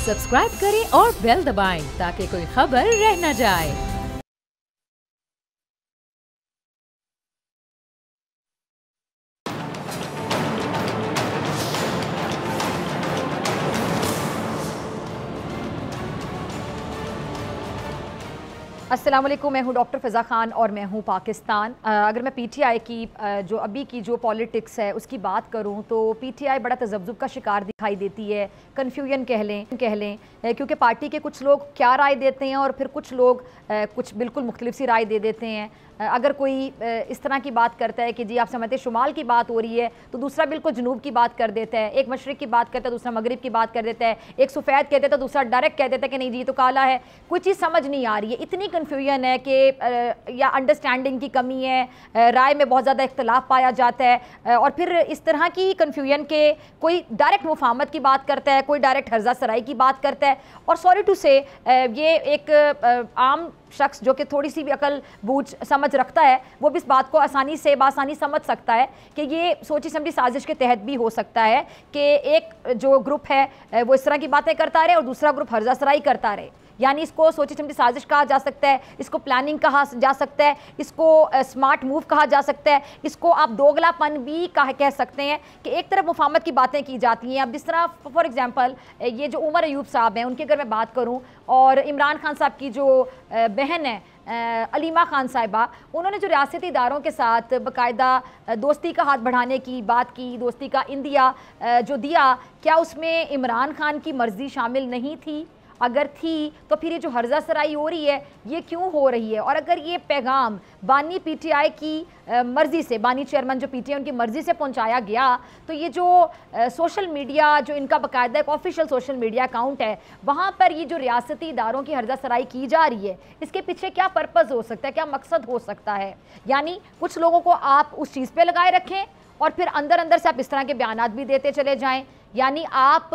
Subscribe करें और bell दबाएं ताकि कोई खबर रह न जाए। अस्सलाम वालेकुम, मैं हूँ डॉक्टर फ़िज़ा ख़ान और मैं हूँ पाकिस्तान। अगर मैं पीटीआई की जो अभी की जो पॉलिटिक्स है उसकी बात करूँ तो पीटीआई बड़ा तज़ब्ज़ुब का शिकार दिखाई देती है। कन्फ्यूजन कह लें क्योंकि पार्टी के कुछ लोग क्या राय देते हैं और फिर कुछ लोग कुछ बिल्कुल मुख्तलिफ सी राय दे देते हैं। अगर कोई इस तरह की बात करता है कि जी आप समझते हैं शुमाल की बात हो रही है तो दूसरा बिल्कुल जनूब की बात कर देता है, एक मशरिक़ की बात करता है दूसरा मगरिब की बात कर देता है, एक सफ़ेद कहता है तो दूसरा डायरेक्ट कह देता है कि नहीं जी तो काला है। कोई चीज़ समझ नहीं आ रही है, इतनी कन्फ्यूजन है कि या अंडरस्टैंडिंग की कमी है, राय में बहुत ज़्यादा इख्तलाफ पाया जाता है। और फिर इस तरह की कन्फ्यूजन के कोई डायरेक्ट मुफाहमत की बात करता है, कोई डायरेक्ट हर्जा सराई की बात करता है। और सॉरी टू से ये एक आम शख्स जो कि थोड़ी सी भी अकल बूझ समझ रखता है वो भी इस बात को बासानी समझ सकता है कि ये सोची समझी साजिश के तहत भी हो सकता है कि एक जो ग्रुप है वो इस तरह की बातें करता रहे और दूसरा ग्रुप हर्जा सराई करता रहे। यानी इसको सोची समझी साजिश कहा जा सकता है, इसको प्लानिंग कहा जा सकता है, इसको स्मार्ट मूव कहा जा सकता है, इसको आप दोगलापन भी कह सकते हैं कि एक तरफ मुफाहमत की बातें की जाती हैं। अब जिस तरह फॉर एग्जांपल ये जो उमर अयूब साहब हैं उनकी अगर मैं बात करूं और इमरान खान साहब की जो बहन है अलीमा खान साहिबा, उन्होंने जो रियासती इदारों के साथ बाकायदा दोस्ती का हाथ बढ़ाने की बात की, दोस्ती का इंदिया जो दिया, क्या उसमें इमरान खान की मर्ज़ी शामिल नहीं थी? अगर थी तो फिर ये जो हर्जा सराई हो रही है ये क्यों हो रही है? और अगर ये पैगाम बानी पीटीआई की मर्ज़ी से, बानी चेयरमैन जो पीटीआई उनकी मर्ज़ी से पहुंचाया गया, तो ये जो सोशल मीडिया जो इनका बाकायदा एक ऑफिशियल सोशल मीडिया अकाउंट है वहाँ पर ये जो रियासती इदारों की हर्जा सराई की जा रही है इसके पीछे क्या पर्पज़ हो सकता है, क्या मकसद हो सकता है? यानी कुछ लोगों को आप उस चीज़ पर लगाए रखें और फिर अंदर अंदर से आप इस तरह के बयानात भी देते चले जाएं। यानी आप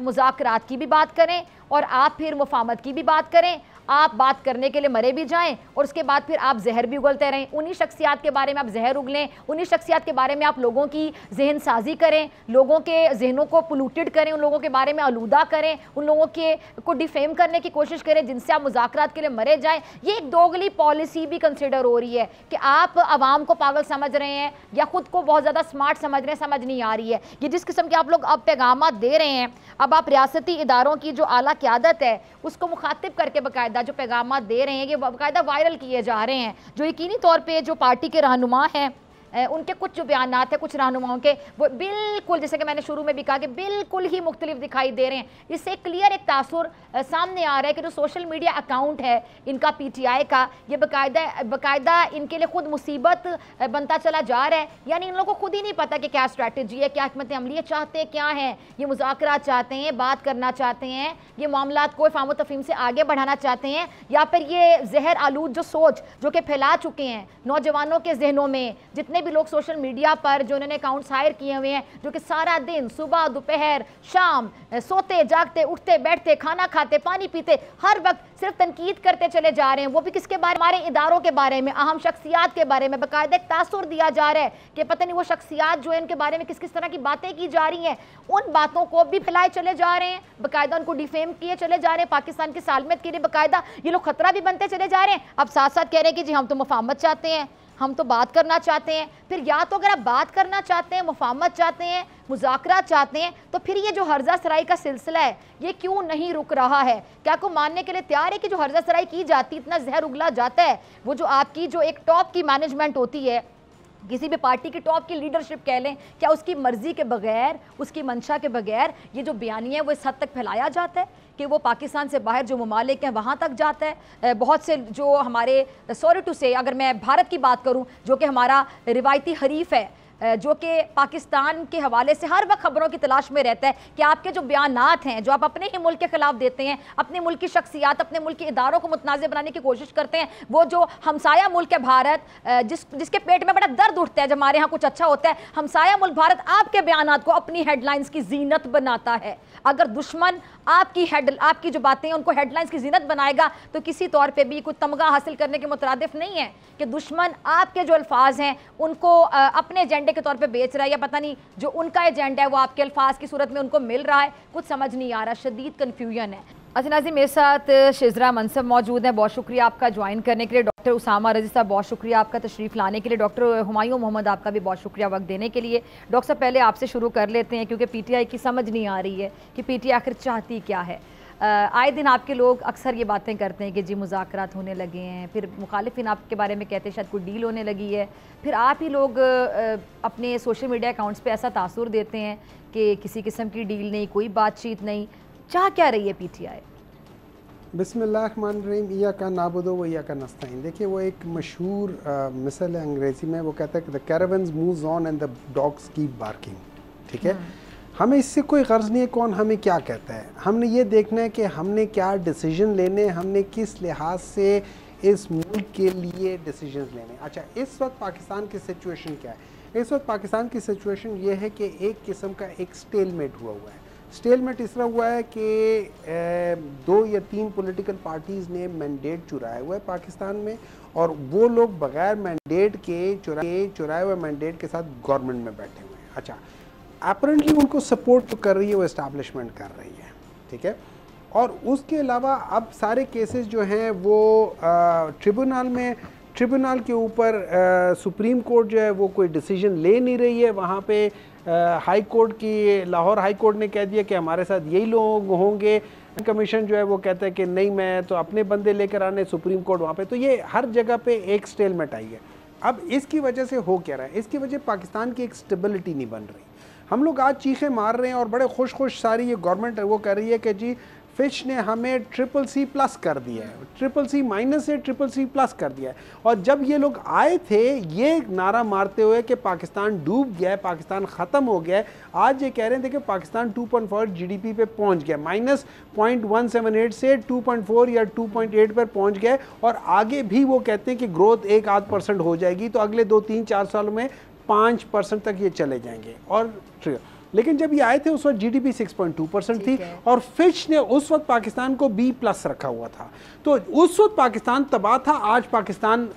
मुज़ाकरात की भी बात करें और आप फिर मुफाहमत की भी बात करें, आप बात करने के लिए मरे भी जाएं और उसके बाद फिर आप जहर भी उगलते रहें। उन्हीं शख्सियात के बारे में आप जहर उगलें, उन्हीं शख्सियात के बारे में आप लोगों की जहन साजी करें, लोगों के जहनों को पोल्यूटेड करें, उन लोगों के बारे में आलूदा करें, उन लोगों के को डिफेम करने की कोशिश करें जिनसे आप मुज़ाकरात के लिए मरे जाएं। ये एक दोगली पॉलिसी भी कंसिडर हो रही है कि आप आवाम को पागल समझ रहे हैं या खुद को बहुत ज़्यादा स्मार्ट समझ रहे हैं, समझ नहीं आ रही है। ये जिस किस्म के आप लोग अब पैगामात दे रहे हैं, अब आप रियासती इदारों की जो आला क़यादत है उसको मुखातिब करके बाकायदा जो पैगामात दे रहे हैं ये बाकायदा वायरल किए जा रहे हैं, जो यकीनी तौर पे जो पार्टी के रहनुमा हैं उनके कुछ जो बयानात है कुछ रहनुमाओं के वो बिल्कुल, जैसे कि मैंने शुरू में भी कहा कि बिल्कुल ही मुख्तलिफ दिखाई दे रहे हैं। इससे क्लियर एक तासुर सामने आ रहा है कि जो सोशल मीडिया अकाउंट है इनका पीटीआई का, ये बाकायदा इनके लिए खुद मुसीबत बनता चला जा रहा है। यानी इन लोगों को खुद ही नहीं पता कि क्या स्ट्रैटेजी है, क्या हिकमत अमली चाहते क्या हैं। ये मुज़ाकरात चाहते हैं, बात करना चाहते हैं, ये मामलात को फ़ाहम तफ़हीम से आगे बढ़ाना चाहते हैं, या फिर ये जहर आलूद जो सोच जो कि फैला चुके हैं नौजवानों के जहनों में। जितने भी लोग सोशल मीडिया पर जो उन्होंने अकाउंट्स हायर किए हुए हैं जो कि सारा दिन सुबह दोपहर शाम सोते जागते उठते बैठते खाना खाते पानी पीते हर वक्त सिर्फ तनकीद करते चले जा रहे हैं, वो भी किसके बारे में? हमारे इदारों के बारे में, अहम शख्सियात के बारे में बाकायदा एक तासुर दिया जा रहा है कि पता नहीं वो शख्सियात जो है इनके बारे में किस किस तरह की बातें की जा रही हैं, उन बातों को भी फैलाए चले जा रहे हैं, बाकायदा उनको डिफेम किए चले जा रहे हैं। पाकिस्तान की सालमियत के लिए बाकायदा ये लोग खतरा भी बनते चले जा रहे हैं। अब साथ साथ कह रहे हैं कि जी हम तो मुफाहमत चाहते हैं, हम तो बात करना चाहते हैं। फिर या तो अगर आप बात करना चाहते हैं, मुफाहमत चाहते हैं, मुज़ाकरात चाहते हैं, तो फिर ये जो हर्जा सराई का सिलसिला है ये क्यों नहीं रुक रहा है? क्या को मानने के लिए तैयार है कि जो हर्जा सराई की जाती, इतना जहर उगला जाता है, वो जो आपकी जो एक टॉप की मैनेजमेंट होती है, किसी भी पार्टी की टॉप की लीडरशिप कह लें, क्या उसकी मर्ज़ी के बगैर, उसकी मंशा के बगैर ये जो बयानिया है वो इस हद तक फैलाया जाता है कि वो पाकिस्तान से बाहर जो ममालिक हैं वहाँ तक जाता है? बहुत से जो हमारे, सॉरी टू से, अगर मैं भारत की बात करूँ जो कि हमारा रिवायती हरीफ है, जो कि पाकिस्तान के हवाले से हर वक्त खबरों की तलाश में रहता है कि आपके जो बयानात हैं जो आप अपने ही मुल्क के खिलाफ देते हैं, अपने मुल्क की शख्सियात, अपने मुल्क के इदारों को मुतनाज़ बनाने की कोशिश करते हैं, वो जो हमसाया मुल्क है भारत, जिसके पेट में बड़ा दर्द उठता है जब हमारे यहाँ कुछ अच्छा होता है, हमसाया मुल्क भारत आपके बयानात को अपनी हेडलाइंस की जीनत बनाता है। अगर दुश्मन आपकी जो बातें हैं उनको हेडलाइंस की जीनत बनाएगा तो किसी तौर पे भी कोई तमगा हासिल करने के मुतरादिफ नहीं है कि दुश्मन आपके जो अल्फाज हैं उनको अपने एजेंडे एजेंडे के तौर पे बेच रहा है, या पता नहीं जो उनका एजेंडा है वो आपके अल्फाज की सूरत में उनको मिल रहा है, कुछ समझ नहीं आ रहा, शदीद कन्फ्यूजन है। अच्छा नाज़रीन, मेरे साथ शिजरा मनसब मौजूद है, बहुत शुक्रिया आपका ज्वाइन करने के लिए। डॉक्टर उसामा रज़ी साहब, बहुत शुक्रिया आपका तशरीफ़ लाने के लिए। डॉक्टर हुमायूं मोहम्मद, आपका भी बहुत शुक्रिया वक्त देने के लिए। डॉक्टर साहब, पहले आपसे शुरू कर लेते हैं क्योंकि पीटीआई की समझ नहीं आ रही है कि पीटीआई आखिर चाहती क्या है। आए दिन आपके लोग अक्सर ये बातें करते हैं कि जी मुज़ाकरात होने लगे हैं, फिर मुखालिफिन आपके बारे में कहते हैं शायद कोई डील होने लगी है, फिर आप ही लोग अपने सोशल मीडिया अकाउंट्स पे ऐसा तासुर देते हैं कि किसी किस्म की डील नहीं, कोई बातचीत नहीं। चाह क्या रही है पीटीआई? बिस्मिल्लाहिर्रहमानिर्रहीम, इय्याका नाबुदु व इय्याका नस्तईन। देखिए, वो एक मशहूर मिसल है अंग्रेज़ी में, वो कहता है कि the caravans moves on and the dogs keep barking. ठीक है, हमें इससे कोई गर्ज नहीं है कौन हमें क्या कहता है, हमने ये देखना है कि हमने क्या डिसीजन लेने, हमने किस लिहाज से इस मुल्क के लिए डिसीजन लेने। अच्छा, इस वक्त पाकिस्तान की सिचुएशन क्या है? इस वक्त पाकिस्तान की सिचुएशन ये है कि एक किस्म का एक स्टेलमेट हुआ है। स्टेलमेट इस तरह हुआ है कि 2 या 3 पॉलिटिकल पार्टीज़ ने मैंडेट चुराया हुआ है पाकिस्तान में, और वो लोग बग़ैर मैंडेट के चुराए हुए मैंडेट के साथ गवर्नमेंट में बैठे हुए हैं। अच्छा, अपरेंटली उनको सपोर्ट तो कर रही है, वो इस्टेब्लिशमेंट कर रही है, ठीक है। और उसके अलावा अब सारे केसेस जो हैं वो ट्रिब्यूनल के ऊपर सुप्रीम कोर्ट जो है वो कोई डिसीजन ले नहीं रही है। वहाँ पे हाई कोर्ट की, लाहौर हाई कोर्ट ने कह दिया कि हमारे साथ यही लोग होंगे। कमीशन जो है वो कहता है कि नहीं, मैं तो अपने बंदे लेकर आने, सुप्रीम कोर्ट वहाँ पे। तो ये हर जगह पे एक स्टेलमेट आई है। अब इसकी वजह से हो क्या रहा है? इसकी वजह पाकिस्तान की एक स्टेबिलिटी नहीं बन रही। हम लोग आज चीखें मार रहे हैं और बड़े खुश सारी ये गवर्नमेंट वो कर रही है कि जी फिच ने हमें CCC+ कर दिया है, CCC- से CCC+ कर दिया है। और जब ये लोग आए थे ये नारा मारते हुए कि पाकिस्तान डूब गया है, पाकिस्तान ख़त्म हो गया है, आज ये कह रहे थे कि पाकिस्तान 2.4 GDP पे पहुंच गया, -0.178 से 2.4 या 2.8 पर पहुंच गया। और आगे भी वो कहते हैं कि ग्रोथ 1-8% हो जाएगी, तो अगले 2-3-4 सालों में 5% तक ये चले जाएंगे। और लेकिन जब ये आए थे उस वक्त GDP 6.2% थी, और फिच ने उस वक्त पाकिस्तान को B+ रखा हुआ था। तो उस वक्त पाकिस्तान तबाह था, आज पाकिस्तान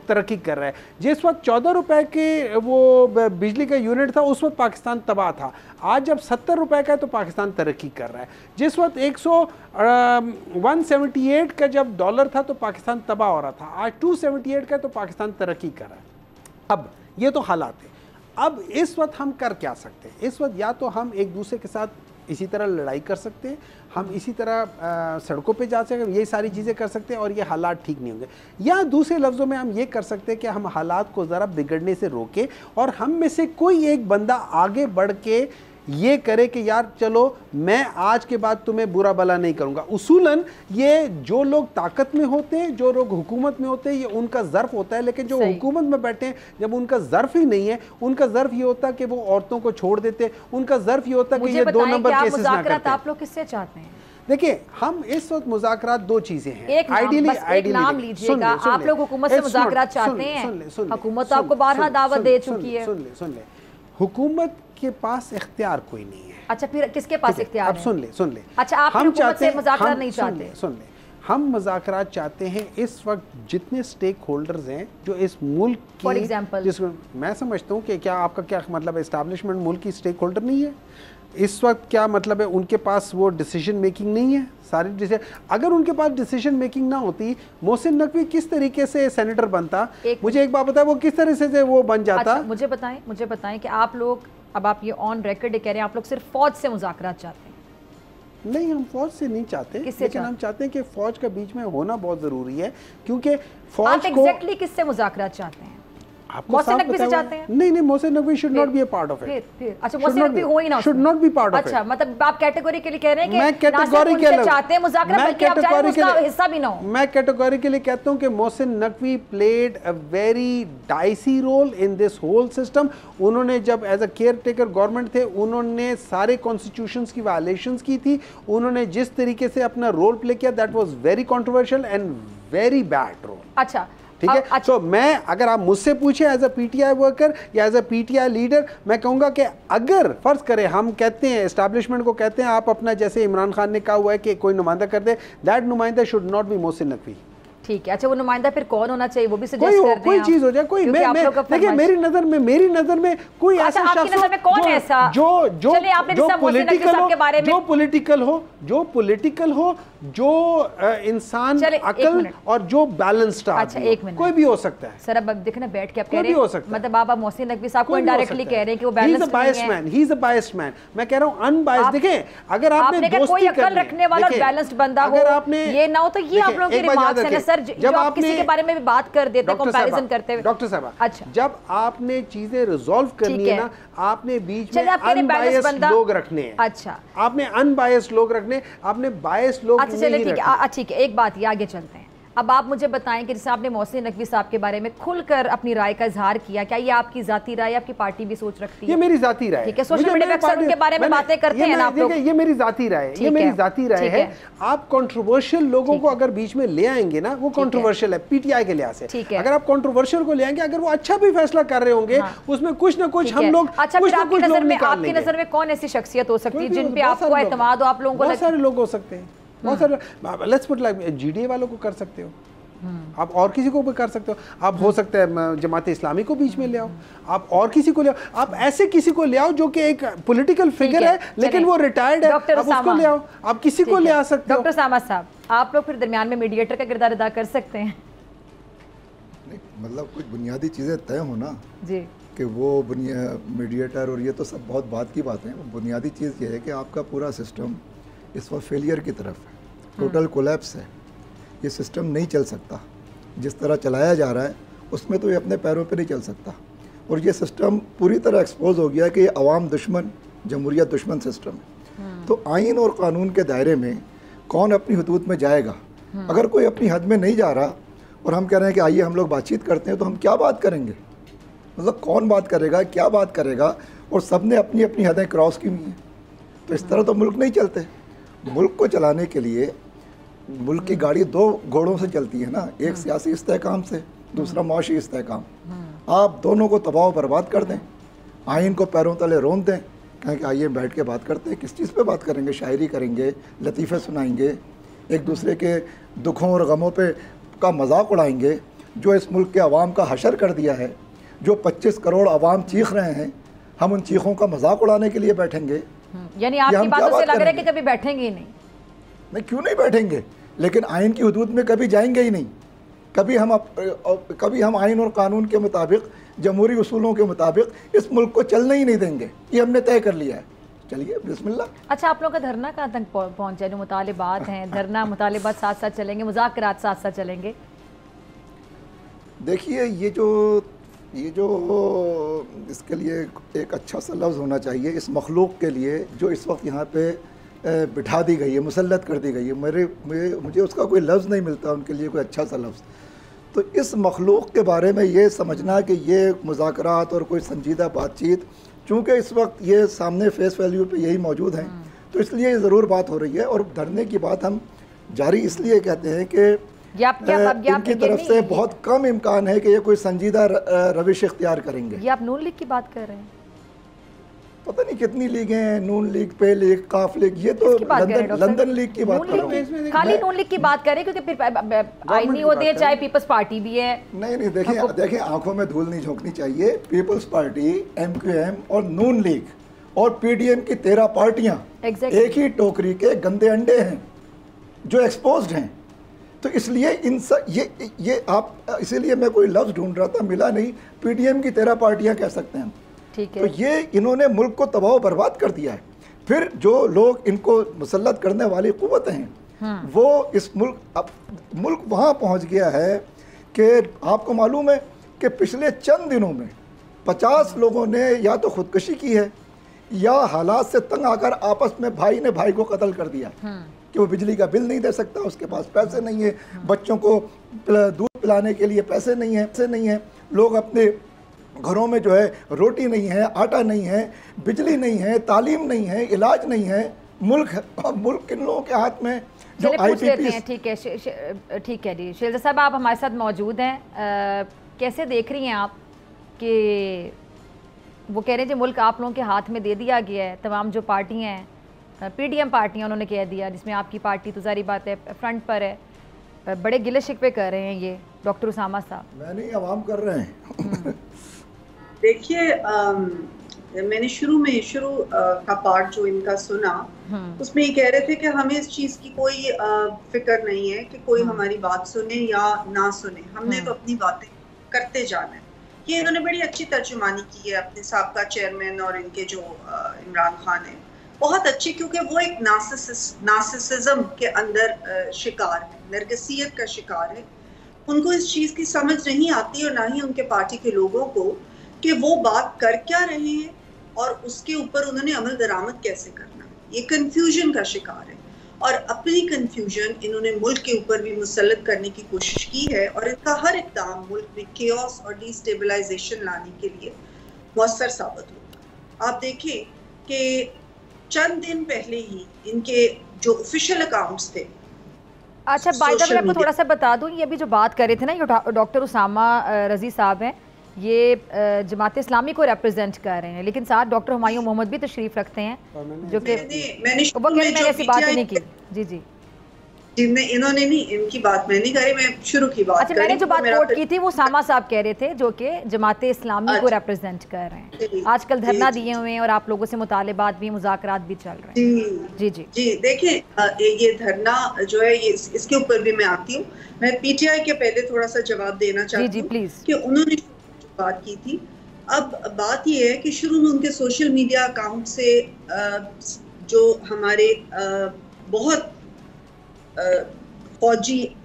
तरक्की कर रहा है। जिस वक्त 14 रुपए के वो बिजली का यूनिट था उस वक्त पाकिस्तान तबाह था, आज जब 70 रुपए का है तो पाकिस्तान तरक्की कर रहा है। जिस वक्त 178 का जब डॉलर था तो पाकिस्तान तबाह हो रहा था, आज 278 का तो पाकिस्तान तरक्की कर रहा है। अब ये तो हालात है। अब इस वक्त हम कर क्या सकते हैं? इस वक्त या तो हम एक दूसरे के साथ इसी तरह लड़ाई कर सकते हैं, हम इसी तरह सड़कों पे जा सकते हैं, ये सारी चीज़ें कर सकते हैं और ये हालात ठीक नहीं होंगे। या दूसरे लफ्ज़ों में हम ये कर सकते हैं कि हम हालात को ज़रा बिगड़ने से रोकें और हम में से कोई एक बंदा आगे बढ़ के ये करे कि यार चलो मैं आज के बाद तुम्हें बुरा भला नहीं करूंगा। उसूलन ये जो लोग ताकत में होते हैं, जो लोग हुकूमत में होते हैं, ये उनका ज़र्फ होता है। लेकिन जो हुकूमत में बैठे हैं, जब उनका ज़र्फ ही नहीं है, उनका ज़र्फ ये होता है कि वो औरतों को छोड़ देते हैं, उनका ज़र्फ ये होता है कि ये 2 नंबर केसेस ना करते हैं। आप लोग किससे चाहते हैं? देखिए, हम इस वक्त मुज़ाकरात 2 चीजें हैं। एक नाम लीजिएगा। आप लोग हुकूमत से मुज़ाकरात चाहते हैं, हुकूमत आपको बारहा दावत दे चुकी है। सुन ले, हुकूमत के पास इख्तियार कोई नहीं है। अच्छा, फिर किसके पास इख्तियार है? अब सुन ले। अच्छा, आप हुकूमत से मुज़ाकरात नहीं चाहते? सुन ले, हम मुज़ाकरात चाहते हैं इस वक्त जितने स्टेक होल्डर्स हैं जो इस मुल्क की, फॉर एग्जाम्पल, जिसको मैं समझता हूँ कि क्या आपका क्या मतलब है, एस्टैब्लिशमेंट मुल्क की स्टेक होल्डर नहीं है इस वक्त? क्या मतलब है उनके पास वो डिसीजन मेकिंग नहीं है? सारी डिसीजन, अगर उनके पास डिसीजन मेकिंग ना होती, मोहसिन नकवी किस तरीके से सेनेटर बनता? मुझे एक बात बताए, वो किस तरह से वो बन जाता? अच्छा, मुझे बताएं कि आप लोग, अब आप ये ऑन रिकॉर्ड कह रहे हैं आप लोग सिर्फ फौज से मुज़ाकरात चाहते हैं? नहीं, हम फौज से नहीं चाहते, लेकिन हम चाहते हैं कि फौज का बीच में होना बहुत जरूरी है, क्योंकि फौज आप एग्जैक्टली किससे मुज़ाकरात चाहते हैं? मोहसिन नकवी से चाहते हैं? नहीं, Mohsin Naqvi should not be a part of it. फिर अच्छा, मोहसिन नकवी हो ही ना, should not be part of it. अच्छा, मतलब आप कैटेगरी के लिए कह रहे हैं कि मैं कैटेगोरिकली चाहते हैं मुज़ाकरात, बल्कि आप चाहे उसका हिस्सा भी ना हो। मैं कैटेगोरिकली कहता हूं कि Mohsin Naqvi played a very dicey role in this whole system. उन्होंने जब as a caretaker government थे, उन्होंने सारे कॉन्स्टिट्यूशंस की वायलेशंस की थी। उन्होंने जिस तरीके से अपना रोल प्ले किया, that was very controversial and very bad role. अच्छा, ठीक है। अच्छा, तो मैं, अगर आप मुझसे पूछे एज अ PTI वर्कर या एज अ PTI लीडर, मैं कहूंगा कि अगर फर्ज करें हम कहते हैं, एस्टैब्लिशमेंट को कहते हैं आप अपना, जैसे इमरान खान ने कहा हुआ है कि कोई नुमाइंदा कर दे, दैट नुमाइंदा should not be Mohsin Naqvi. ठीक है। अच्छा, वो नुमाइंदा फिर कौन होना चाहिए वो भी सजेस्ट कोई कर दें कोई चीज हो जाए, कोई देखिए मेरी नजर में कोई ऐसा शख्स आपकी नजर में कौन है ऐसा जो पॉलिटिकल हो, जो इंसान अकल और जो बैलेंस्ड आदमी, कोई भी हो सकता है। सर अब देखना बैठ के आप कह रहे हैं, मतलब आप मोहसिन नकवी साहब को इनडायरेक्टली कह रहे हैं कि वो बैलेंस्ड नहीं है। He is a biased man. मैं कह रहा हूं अनबायस्ड। देखें, अगर आपने कोई अकल रखने वाला और बैलेंस्ड बंदा हो, आपने ये ना हो तो ये आप लोगों की रिमार्क्स है ना सर, जब आप किसी के बारे में भी बात कर देते हैं कंपैरिजन करते हुए। डॉक्टर साहब, अच्छा, जब आपने चीजें रिजॉल्व करनी है ना, आपने बीच में अनबायस्ड लोग रखने हैं। अच्छा, आपने अनबायस्ड लोग रखने, आपने बायस्ड लोग अच्छा चलिए ठीक है, एक बात ये आगे चलते हैं। अब आप मुझे बताएं कि जैसे आपने मोहसिन नकवी साहब के बारे में खुलकर अपनी राय का इजहार किया, क्या ये आपकी जाती राय, आपकी पार्टी भी सोच रखती है? ये मेरी जाती राय है। ठीक है, सोशल मीडिया पे अक्सर उनके बारे में बातें करते हैं ना आप लोग। ये मेरी जाती राय है, ये मेरी जाती राय है। आप कंट्रोवर्शियल लोगों को अगर बीच में ले आएंगे ना, वो कंट्रोवर्शियल है पीटीआई के लिहाज से। अगर आप कंट्रोवर्शियल को ले आएंगे, अगर वो अच्छा भी फैसला कर रहे होंगे, उसमें कुछ ना कुछ हम लोग, अच्छा आपकी नजर में कौन ऐसी शख्सियत हो सकती है जिन पे आपको एतमाद हो, आप लोगों को? बहुत सारे लोग हो सकते हैं, बहुत सारे। लेट्स पुट लाइक जीडीए वालों को कर सकते हो आप, और किसी को भी कर सकते हो आप। हो सकता है जमात इस्लामी को बीच में ले आओ आप, और किसी को ले आओ आप। ऐसे किसी को ले आओ जो कि एक पॉलिटिकल फिगर है लेकिन वो रिटायर्ड है, आप उसको ले आओ। आप किसी को ले आ सकते हो। डॉक्टर सामा साहब, आप लोग फिर दरमियान में मीडिएटर का किरदार अदा कर सकते हैं? मतलब कुछ बुनियादी चीज़ें तय हो ना जी, कि वो मीडिएटर और ये तो सब बहुत बात की बात है। बुनियादी चीज़ ये है कि आपका पूरा सिस्टम इस वक्त फेलियर की तरफ है, टोटल कोलैप्स है। ये सिस्टम नहीं चल सकता, जिस तरह चलाया जा रहा है उसमें तो ये अपने पैरों पे नहीं चल सकता। और ये सिस्टम पूरी तरह एक्सपोज हो गया कि ये अवाम दुश्मन, जमहूरियत दुश्मन सिस्टम है। तो आइन और कानून के दायरे में कौन अपनी हदूद में जाएगा? अगर कोई अपनी हद में नहीं जा रहा और हम कह रहे हैं कि आइए हम लोग बातचीत करते हैं, तो हम क्या बात करेंगे? मतलब कौन बात करेगा, क्या बात करेगा? और सब ने अपनी अपनी हदें क्रॉस की हुई हैं। तो इस तरह तो मुल्क नहीं चलते। मुल्क को चलाने के लिए मुल्क की गाड़ी दो घोड़ों से चलती है ना, एक सियासी इस्तेहकाम से, दूसरा मुआशी इस्तेहकाम। आप दोनों को तबाह बर्बाद कर दें, आइन को पैरों तले रोन दें, कहें कि आइए बैठ के बात करते हैं। किस चीज़ पे बात करेंगे? शायरी करेंगे, लतीफ़े सुनाएंगे, एक दूसरे के दुखों और गमों पे का मजाक उड़ाएंगे, जो इस मुल्क के अवाम का हशर कर दिया है, जो 25 करोड़ अवाम चीख रहे हैं, हम उन चीखों का मजाक उड़ाने के लिए बैठेंगे? यानी आपकी बातों से लग रहा है कि कभी बैठेंगे ही नहीं। नहीं, क्यों नहीं बैठेंगे? लेकिन आइन की हदूद में कभी जाएंगे ही नहीं। कभी हम आइन और कानून के मुताबिक, जमहूरी उसूलों के मुताबिक इस मुल्क को चलने ही नहीं देंगे। ये हमने तय कर लिया है। चलिए बिस्मिल्लाह। अच्छा, आप लोग का धरना कहाँ तक पहुँचा? जो मुतालिबात हैं, धरना मुतालिबात साथ साथ चलेंगे, मुज़ाकरात साथ साथ चलेंगे? देखिए, ये जो इसके लिए एक अच्छा सा लफ्ज़ होना चाहिए इस मखलूक के लिए, जो इस वक्त यहाँ पे बिठा दी गई है, मुसल्लत कर दी गई है। मुझे उसका कोई लफ्ज़ नहीं मिलता उनके लिए, कोई अच्छा सा लफ्ज़। तो इस मखलूक के बारे में ये समझना कि ये मुज़ाकरात और कोई संजीदा बातचीत, चूँकि इस वक्त ये सामने फेस वैल्यू पे यही मौजूद हैं, तो इसलिए ज़रूर बात हो रही है। और धरने की बात हम जारी इसलिए कहते हैं कि इनकी तरफ से बहुत कम इम्कान है कि ये कोई संजीदा रविश इख्तियार करेंगे। ये आप नून लीग की बात कर रहे हैं? पता नहीं कितनी लीग हैं, नून लीग, पे लीग, काफ लीग, ये तो लंदन लीग की बात कर रहा हूँ। खाली नून लीग की बात करें क्योंकि फिर आईनी होते हैं, चाहे पीपल्स पार्टी भी है। नहीं, देखिए आंखों में धूल नहीं झोंकनी चाहिए। पीपल्स पार्टी, MQM और नून लीग और PDM की 13 पार्टियां एक ही टोकरी के गंदे अंडे हैं जो एक्सपोज्ड हैं। तो इसलिए ये आप, इसीलिए मैं कोई लफ्ज़ ढूंढ रहा था, मिला नहीं। PDM की 13 पार्टियां कह सकते हैं। ठीक है। तो ये इन्होंने मुल्क को तबाह बर्बाद कर दिया है। फिर जो लोग इनको मुसल्लत करने वाली क़ुव्वतें हैं, वो इस मुल्क वहाँ पहुँच गया है कि आपको मालूम है कि पिछले चंद दिनों में 50 लोगों ने या तो खुदकुशी की है या हालात से तंग आकर आपस में भाई ने भाई को कत्ल कर दिया कि वो बिजली का बिल नहीं दे सकता, उसके पास पैसे नहीं है, बच्चों को दूध पिलाने के लिए पैसे नहीं है, लोग अपने घरों में जो है रोटी नहीं है, आटा नहीं है, बिजली नहीं है, तालीम नहीं है, इलाज नहीं है। मुल्क किन लोगों के हाथ में जो IPPs। ठीक है जी, शेलजा साहब आप हमारे साथ मौजूद हैं। कैसे देख रही हैं आप कि वो कह रहे हैं कि मुल्क आप लोगों के हाथ में दे दिया गया है? तमाम जो पार्टियाँ हैं, PDM पार्टियाँ उन्होंने कह दिया, जिसमें आपकी पार्टी तो ज़ाहिर बात है फ्रंट पर है, बड़े गिले शिकवे कर रहे हैं ये डॉक्टर उसामा साहब। मैं नहीं, आवाम कर रहे हैं। देखिए, मैंने शुरू का पार्ट जो इनका सुना उसमें ये कह रहे थे कि हमें इस चीज की कोई फिक्र नहीं है कि कोई हमारी बात सुने या ना सुने, हमने तो अपनी बातें करते जाना है। ये इन्होंने बड़ी अच्छी तर्जुमानी की है अपने साबका चेयरमैन और इनके जो इमरान खान है, बहुत अच्छी, क्योंकि वो एक नार्सिसिज्म के अंदर शिकार है, नरगिसियत का शिकार है। उनको इस चीज की समझ नहीं आती और ना ही उनके पार्टी के लोगों को कि वो बात कर क्या रहे हैं और उसके ऊपर उन्होंने अमल दरामद कैसे करना है। ये कंफ्यूजन का शिकार है और अपनी कंफ्यूजन इन्होंने मुल्क के ऊपर भी मुसल्लत करने की कोशिश की है और इनका हर इक़दाम मुल्क में केओस और डिस्टेबलाइजेशन लाने के लिए मौसर साबित होगा। आप देखिए कि चंद दिन पहले ही इनके जो ऑफिशियल अकाउंट्स थे, अच्छा बाय द वे आपको थोड़ा सा बता दूं, ये अभी जो बात कर रहे थे ना, ये डॉक्टर उसामा रजी साहब हैं, ये जमात इस्लामी को रिप्रेजेंट कर रहे हैं, लेकिन साथ डॉक्टर हुमायूं मोहम्मद भी तशरीफ रखते हैं जो कि मैंने ऐसी बातें नहीं की। जी जी इन्होंने नहीं, इनकी बात मैं नहीं करी, मैं शुरू की बात। अच्छा, मैंने जो बात कोट की थी वो सामा साहब कह रहे थे जो कि जमात इस्लामी को रिप्रेजेंट कर रहे हैं। आजकल धरना दिए हुए हैं और आप लोगों से मुतालिबात भी, मुज़ाकरात भी चल रहे हैं। जी जी जी देखिए, ये धरना जो है ये इसके ऊपर भी मैं आती हूँ। मैं पीटीआई के पहले थोड़ा सा जवाब देना चाहती हूँ कि उन्होंने बात की थी। अब बात ये है कि शुरू में उनके सोशल मीडिया अकाउंट से जो हमारे बहुत फौजी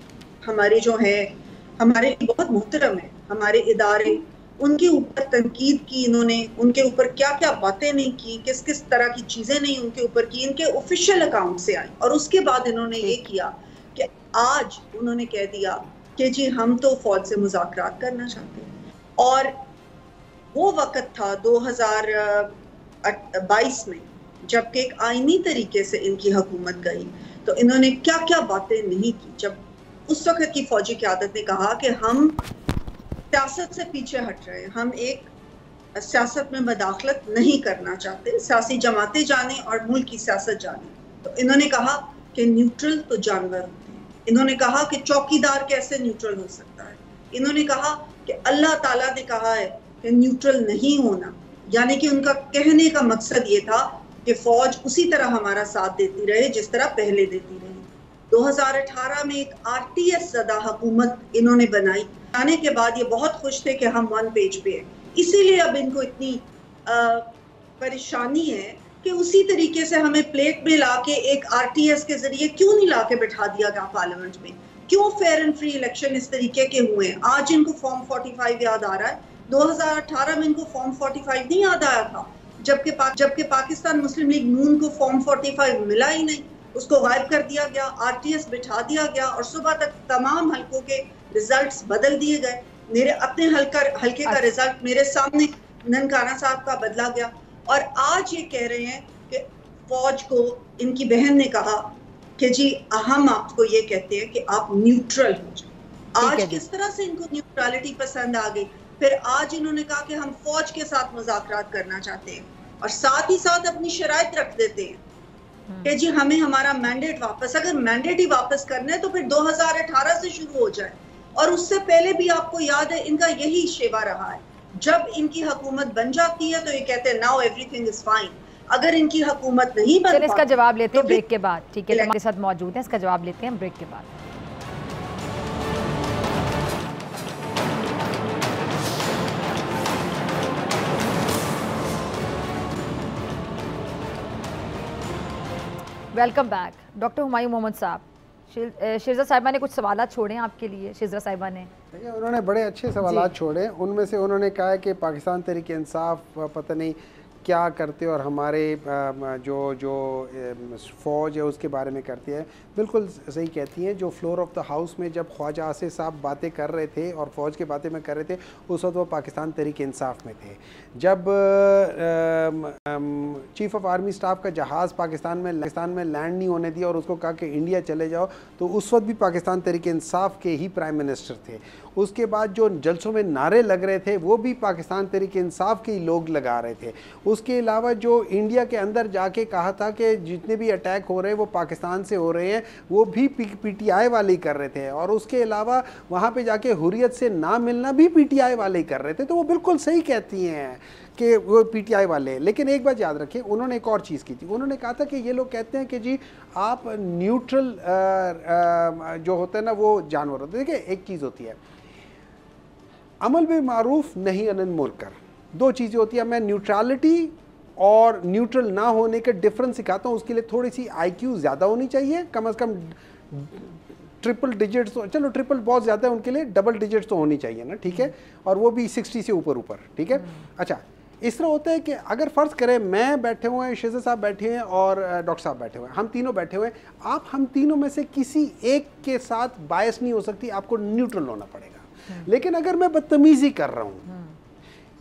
हमारे जो है, हमारे बहुत मोहतरम है, हमारे इदारे, उनके ऊपर तनकीद की इन्होंने, उनके ऊपर क्या क्या बातें नहीं की, किस किस तरह की चीज़ें नहीं उनके ऊपर की, इनके ऑफिशियल अकाउंट से आई। और उसके बाद इन्होंने ये किया कि आज उन्होंने कह दिया कि जी हम तो फौज से मुज़ाकरात करना चाहते हैं। और वो वक़्त था 2022 में, जबकि एक आईनी तरीके से इनकी हुकूमत गई, तो इन्होंने क्या क्या बातें नहीं की। जब उस वक़्त की फौजी क़यादत ने कहा कि हम सियासत से पीछे हट रहे हैं, हम एक सियासत में मदाखलत नहीं करना चाहते, सियासी जमातें जाने और मुल्क की सियासत जाने, तो इन्होंने कहा कि न्यूट्रल तो जानवर होते हैं। इन्होंने कहा कि चौकीदार कैसे न्यूट्रल हो सकता है। इन्होंने कहा कि अल्लाह ताला ने कहा है कि न्यूट्रल नहीं होना, यानी कि उनका कहने का मकसद ये था कि फौज उसी तरह हमारा साथ देती रहे जिस तरह पहले देती रही। 2018 में एक आरटीएस ज़दा हुकूमत इन्होंने बनाई, आने के बाद ये बहुत खुश थे कि हम वन पेज पे हैं, इसीलिए अब इनको इतनी परेशानी है कि उसी तरीके से हमें प्लेट में लाके एक आरटीएस के जरिए क्यों नहीं लाके बैठा दिया गया पार्लियामेंट में, क्यों फेयर एंड फ्री इलेक्शन इस तरीके के हुए हैं। आज इनको फॉर्म 45 याद आ रहा है, 2018 में इनको फॉर्म 45 नहीं याद आया था, जबकि पाकिस्तान मुस्लिम लीग नून को फॉर्म 45 मिला ही नहीं, उसको गायब कर दिया गया, आरटीएस बिठा दिया गया और सुबह तक तमाम हलकों के रिजल्ट्स बदल दिए गए। मेरे अपने हलके का रिजल्ट मेरे सामने ननकाना साहब का बदला गया और आज ये कह रहे हैं कि फौज को इनकी बहन ने कहा कि जी हम आपको ये कहते हैं कि आप न्यूट्रल हो जाए। आज किस तरह से इनको न्यूट्रलिटी पसंद आ गई। फिर आज इन्होंने कहा कि हम फौज के साथ मुज़ाकरात करना चाहते हैं और साथ ही साथ अपनी शराइत रख देते हैं कि जी हमें हमारा मैंडेट वापस, अगर मैंडेट ही वापस करना है तो फिर 2018 से शुरू हो जाए। और उससे पहले भी आपको याद है इनका यही शेवा रहा है, जब इनकी हुकूमत बन जाती है तो ये कहते हैं नाउ एवरीथिंग इज फाइन। अगर इनकी हुकूमत नहीं बन पाती, इसका जवाब लेते हैं ब्रेक के बाद। ठीक है, हमारे साथ मौजूद है, इसका जवाब लेते हैं ब्रेक के बाद। Welcome back. Doctor Humayun Mohammad साहब, शिरजा साहिबा ने कुछ सवाल छोड़े आपके लिए। शिरजा साहिबा ने देखिए उन्होंने बड़े अच्छे सवाल छोड़े, उनमें से उन्होंने कहा है कि पाकिस्तान तहरीक इंसाफ पता नहीं क्या करते और हमारे जो फ़ौज है उसके बारे में करती है। बिल्कुल सही कहती हैं। जो फ्लोर ऑफ द हाउस में जब ख्वाजा आसिफ साहब बातें कर रहे थे और फ़ौज की बातें में कर रहे थे, उस वक्त वो पाकिस्तान तहरीक इंसाफ में थे। जब चीफ़ ऑफ आर्मी स्टाफ का जहाज़ पाकिस्तान में लैंड नहीं होने दिया और उसको कहा कि इंडिया चले जाओ, तो उस वक्त भी पाकिस्तान तहरीक इंसाफ के ही प्राइम मिनिस्टर थे। उसके बाद जो जलसों में नारे लग रहे थे वो भी पाकिस्तान तहरीक इंसाफ के ही लोग लगा रहे थे। उसके अलावा जो इंडिया के अंदर जाके कहा था कि जितने भी अटैक हो रहे हैं वो पाकिस्तान से हो रहे हैं, वो भी पीटीआई वाले ही कर रहे थे। और उसके अलावा वहाँ पे जाके हुर्रियत से ना मिलना भी पीटीआई वाले ही कर रहे थे। तो वो बिल्कुल सही कहती हैं कि वो पीटीआई वाले। लेकिन एक बात याद रखें, उन्होंने एक और चीज़ की थी। उन्होंने कहा था कि ये लोग कहते हैं कि जी आप न्यूट्रल जो होता है ना वो जानवर होते हैं। देखिए एक चीज़ होती है, अमल बिल मारूफ नहीं अनिल मुनकर, दो चीज़ें होती है। मैं न्यूट्रलिटी और न्यूट्रल ना होने के डिफरेंस सिखाता हूँ। उसके लिए थोड़ी सी IQ ज़्यादा होनी चाहिए, कम से कम ट्रिपल डिजिट्स तो, चलो ट्रिपल बहुत ज़्यादा है उनके लिए, डबल डिजिट्स तो होनी चाहिए ना, ठीक है, और वो भी 60 से ऊपर, ठीक है। अच्छा, इस तरह होता है कि अगर फ़र्ज़ करें मैं बैठे हुए हैं, शेज़ा साहब बैठे हैं और डॉक्टर साहब बैठे हुए हैं, हम तीनों बैठे हुए हैं, आप हम तीनों में से किसी एक के साथ बायस नहीं हो सकती, आपको न्यूट्रल होना पड़ेगा। लेकिन अगर मैं बदतमीज़ी कर रहा हूँ,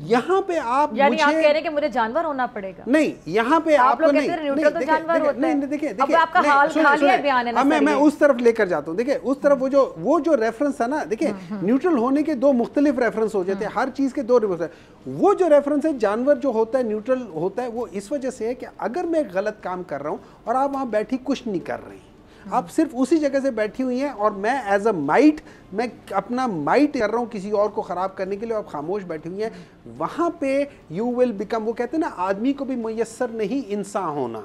यहाँ पे आप यानी आप कह रहे हैं कि मुझे जानवर होना पड़ेगा? नहीं, यहाँ पे आप लोग कहते हैं न्यूट्रल तो जानवर होता है। देखिए अब आपका हालिया बयान है ना, मैं उस तरफ लेकर जाता हूँ। देखिए उस तरफ वो जो रेफरेंस था ना, देखिए न्यूट्रल होने के दो मुख्तलिफ रेफरेंस हो जाते हैं, हर चीज़ के दो रेफरेंस। वो जो रेफरेंस है जानवर जो होता है न्यूट्रल होता है, वो इस वजह से है कि अगर मैं गलत काम कर रहा हूँ और आप वहाँ बैठी कुछ नहीं कर रही, आप सिर्फ उसी जगह से बैठी हुई हैं और मैं एज अ माइट, मैं अपना माइट कर रहा हूँ किसी और को ख़राब करने के लिए, आप खामोश बैठी हुई हैं, वहाँ पे यू विल बिकम, वो कहते हैं ना आदमी को भी मुयस्सर नहीं इंसान होना,